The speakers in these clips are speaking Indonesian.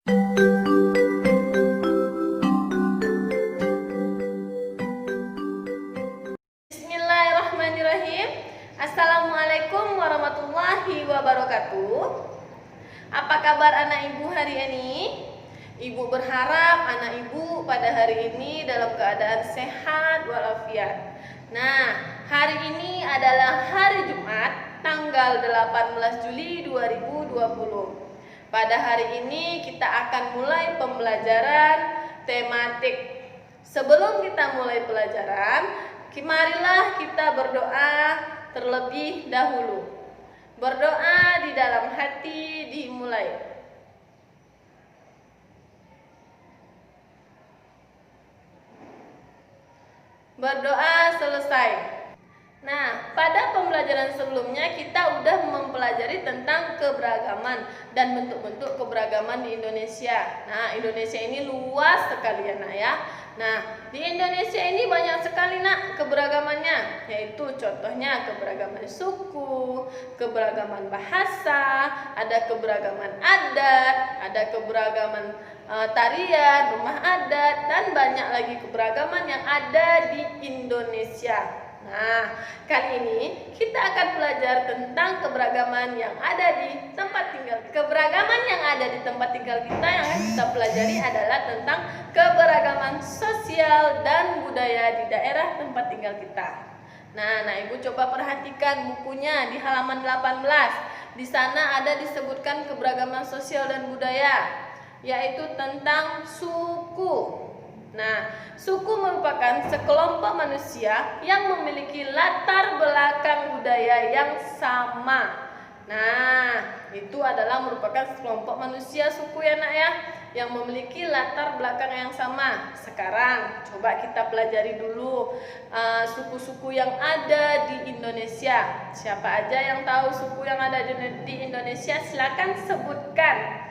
Bismillahirrahmanirrahim. Assalamualaikum warahmatullahi wabarakatuh. Apa kabar anak ibu hari ini? Ibu berharap anak ibu pada hari ini dalam keadaan sehat walafiat. Nah, hari ini adalah hari Jumat, tanggal 18 Juli 2020. Pada hari ini kita akan mulai pembelajaran tematik. Sebelum kita mulai pelajaran, marilah kita berdoa terlebih dahulu. Berdoa di dalam hati dimulai. Berdoa selesai. Nah, pada pembelajaran sebelumnya kita udah mempelajari tentang keberagaman dan bentuk-bentuk keberagaman di Indonesia. Nah, Indonesia ini luas sekali ya nak ya. Nah, di Indonesia ini banyak sekali nak keberagamannya, yaitu contohnya keberagaman suku, keberagaman bahasa, ada keberagaman adat, ada keberagaman tarian, rumah adat, dan banyak lagi keberagaman yang ada di Indonesia. Nah, kali ini kita akan belajar tentang keberagaman yang ada di tempat tinggal. Keberagaman yang ada di tempat tinggal kita yang akan kita pelajari adalah tentang keberagaman sosial dan budaya di daerah tempat tinggal kita. Nah, ibu coba perhatikan bukunya di halaman 18. Di sana ada disebutkan keberagaman sosial dan budaya, yaitu tentang suku. Nah, suku merupakan sekelompok manusia yang memiliki latar belakang budaya yang sama. Nah, itu adalah merupakan sekelompok manusia suku ya nak ya, yang memiliki latar belakang yang sama. Sekarang coba kita pelajari dulu suku-suku yang ada di Indonesia. Siapa aja yang tahu suku yang ada di Indonesia? Silakan sebutkan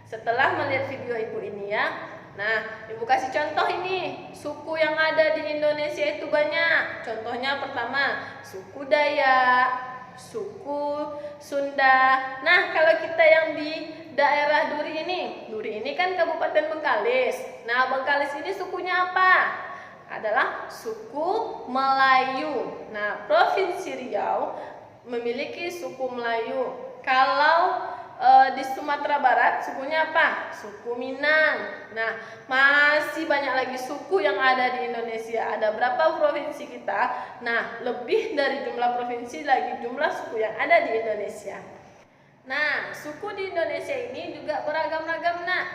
setelah melihat video ibu ini ya. Nah, ibu kasih contoh ini. Suku yang ada di Indonesia itu banyak. Contohnya pertama, suku Dayak, suku Sunda. Nah, kalau kita yang di daerah Duri ini kan Kabupaten Bengkalis. Nah, Bengkalis ini sukunya apa? Adalah suku Melayu. Nah, Provinsi Riau memiliki suku Melayu. Kalau di Sumatera Barat sukunya apa? Suku Minang. Nah, masih banyak lagi suku yang ada di Indonesia. Ada berapa provinsi kita? Nah, lebih dari jumlah provinsi lagi jumlah suku yang ada di Indonesia. Nah, suku di Indonesia ini juga beragam-ragam nak.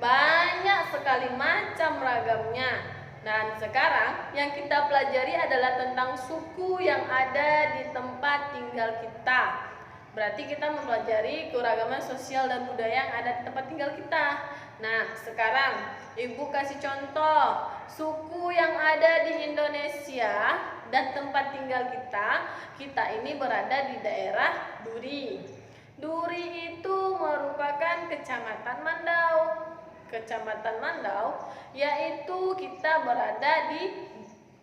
Banyak sekali macam ragamnya. Dan sekarang yang kita pelajari adalah tentang suku yang ada di tempat tinggal kita. Berarti kita mempelajari keragaman sosial dan budaya yang ada di tempat tinggal kita. Nah, sekarang ibu kasih contoh suku yang ada di Indonesia dan tempat tinggal kita. Kita ini berada di daerah Duri. Duri itu merupakan Kecamatan Mandau. Kecamatan Mandau yaitu kita berada di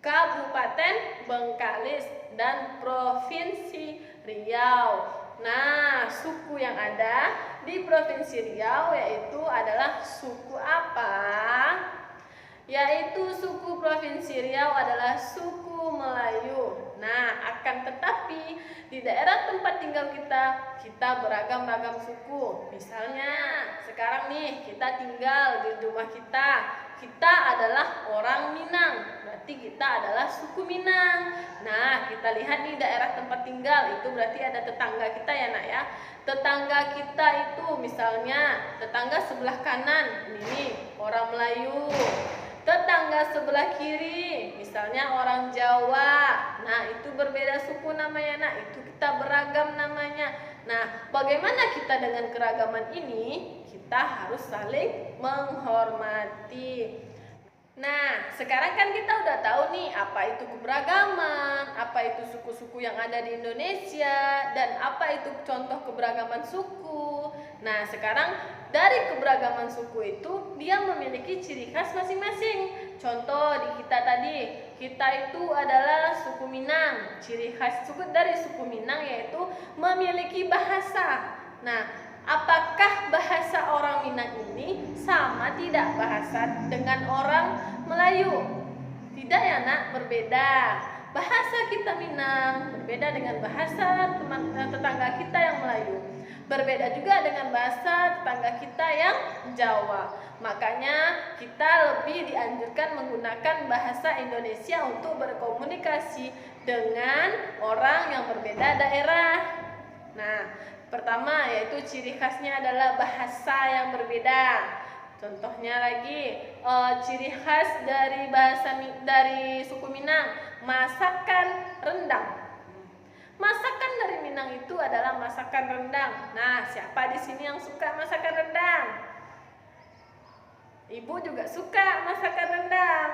Kabupaten Bengkalis dan Provinsi Riau. Nah, suku yang ada di Provinsi Riau yaitu adalah suku apa? Yaitu suku Provinsi Riau adalah suku Melayu. Nah, akan tetapi di daerah tempat tinggal kita beragam-ragam suku. Misalnya, sekarang nih kita tinggal di rumah kita adalah orang Minang, berarti kita adalah suku Minang. Nah, kita lihat nih daerah tempat tinggal itu berarti ada tetangga kita ya nak ya. Tetangga kita itu misalnya tetangga sebelah kanan ini orang Melayu. Tetangga sebelah kiri misalnya orang Jawa. Nah, itu berbeda suku namanya nak, itu kita beragam namanya. Nah, bagaimana kita dengan keragaman ini? Kita harus saling menghormati. Nah, sekarang kan kita udah tahu nih apa itu keberagaman, apa itu suku-suku yang ada di Indonesia, dan apa itu contoh keberagaman suku. Nah, sekarang dari keberagaman suku itu dia memiliki ciri khas masing-masing. Contoh di kita tadi, kita itu adalah suku Minang. Ciri khas dari suku Minang yaitu memiliki bahasa. Nah, apakah bahasa orang Minang ini sama tidak bahasa dengan orang Melayu? Tidak ya nak, berbeda. Bahasa kita Minang berbeda dengan bahasa tetangga kita yang Melayu. Berbeda juga dengan bahasa tetangga kita yang Jawa. Makanya kita lebih dianjurkan menggunakan bahasa Indonesia untuk berkomunikasi dengan orang yang berbeda daerah. Nah, pertama yaitu ciri khasnya adalah bahasa yang berbeda. Contohnya lagi, ciri khas dari suku Minang, masakan rendang. Masakan dari Minang itu adalah masakan rendang. Nah, siapa di sini yang suka masakan rendang? Ibu juga suka masakan rendang.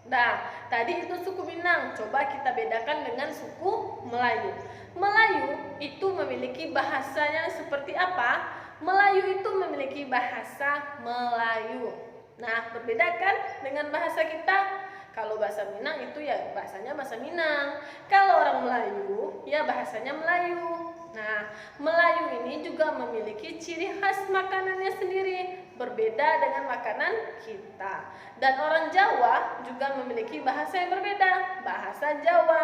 Nah, tadi itu suku Minang. Coba kita bedakan dengan suku Melayu. Melayu itu memiliki bahasanya seperti apa? Melayu itu memiliki bahasa Melayu. Nah, berbeda kan dengan bahasa kita? Kalau bahasa Minang itu ya bahasanya bahasa Minang. Kalau orang Melayu ya bahasanya Melayu. Nah, Melayu ini juga memiliki ciri khas makanannya sendiri, berbeda dengan makanan kita. Dan orang Jawa juga memiliki bahasa yang berbeda, bahasa Jawa,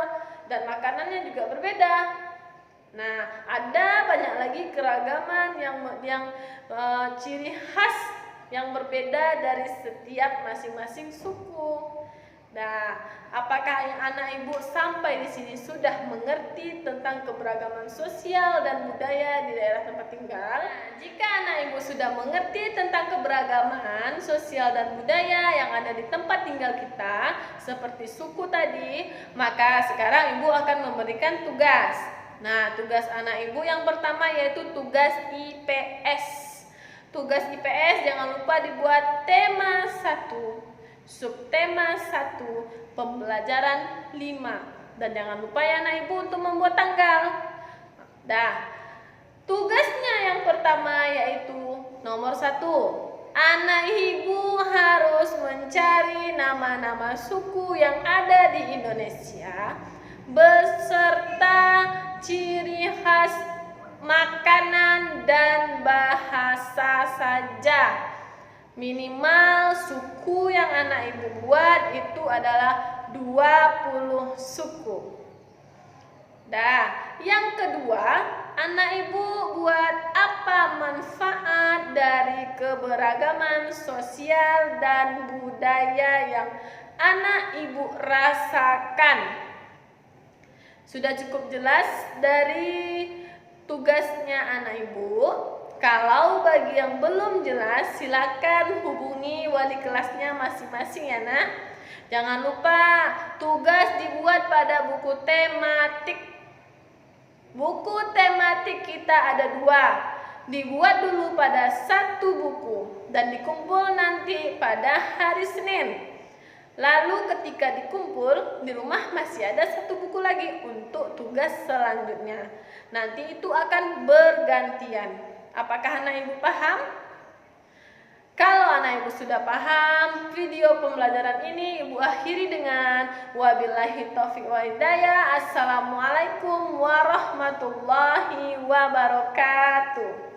dan makanannya juga berbeda. Nah, ada banyak lagi keragaman yang ciri khas yang berbeda dari setiap masing-masing suku. Nah, apakah anak ibu sampai di sini sudah mengerti tentang keberagaman sosial dan budaya di daerah tempat tinggal? Nah, jika anak ibu sudah mengerti tentang keberagaman sosial dan budaya yang ada di tempat tinggal kita, seperti suku tadi, maka sekarang ibu akan memberikan tugas. Nah, tugas anak ibu yang pertama yaitu tugas IPS. Tugas IPS jangan lupa dibuat tema 1. Subtema 1, pembelajaran 5. Dan jangan lupa ya anak ibu untuk membuat tanggal. Nah, tugasnya yang pertama yaitu nomor 1. Anak ibu harus mencari nama-nama suku yang ada di Indonesia beserta ciri khas makanan dan bahasa saja. Minimal suku yang anak ibu buat itu adalah 20 suku. Nah, yang kedua, anak ibu buat apa manfaat dari keberagaman sosial dan budaya yang anak ibu rasakan. Sudah cukup jelas dari tugasnya anak ibu. Kalau bagi yang belum jelas, silakan hubungi wali kelasnya masing-masing ya nak. Jangan lupa tugas dibuat pada buku tematik. Buku tematik kita ada 2. Dibuat dulu pada 1 buku dan dikumpul nanti pada hari Senin. Lalu ketika dikumpul di rumah masih ada 1 buku lagi untuk tugas selanjutnya. Nanti itu akan bergantian. Apakah anak ibu paham? Kalau anak ibu sudah paham, video pembelajaran ini ibu akhiri dengan wabillahi taufiq wal hidayah. Assalamualaikum warahmatullahi wabarakatuh.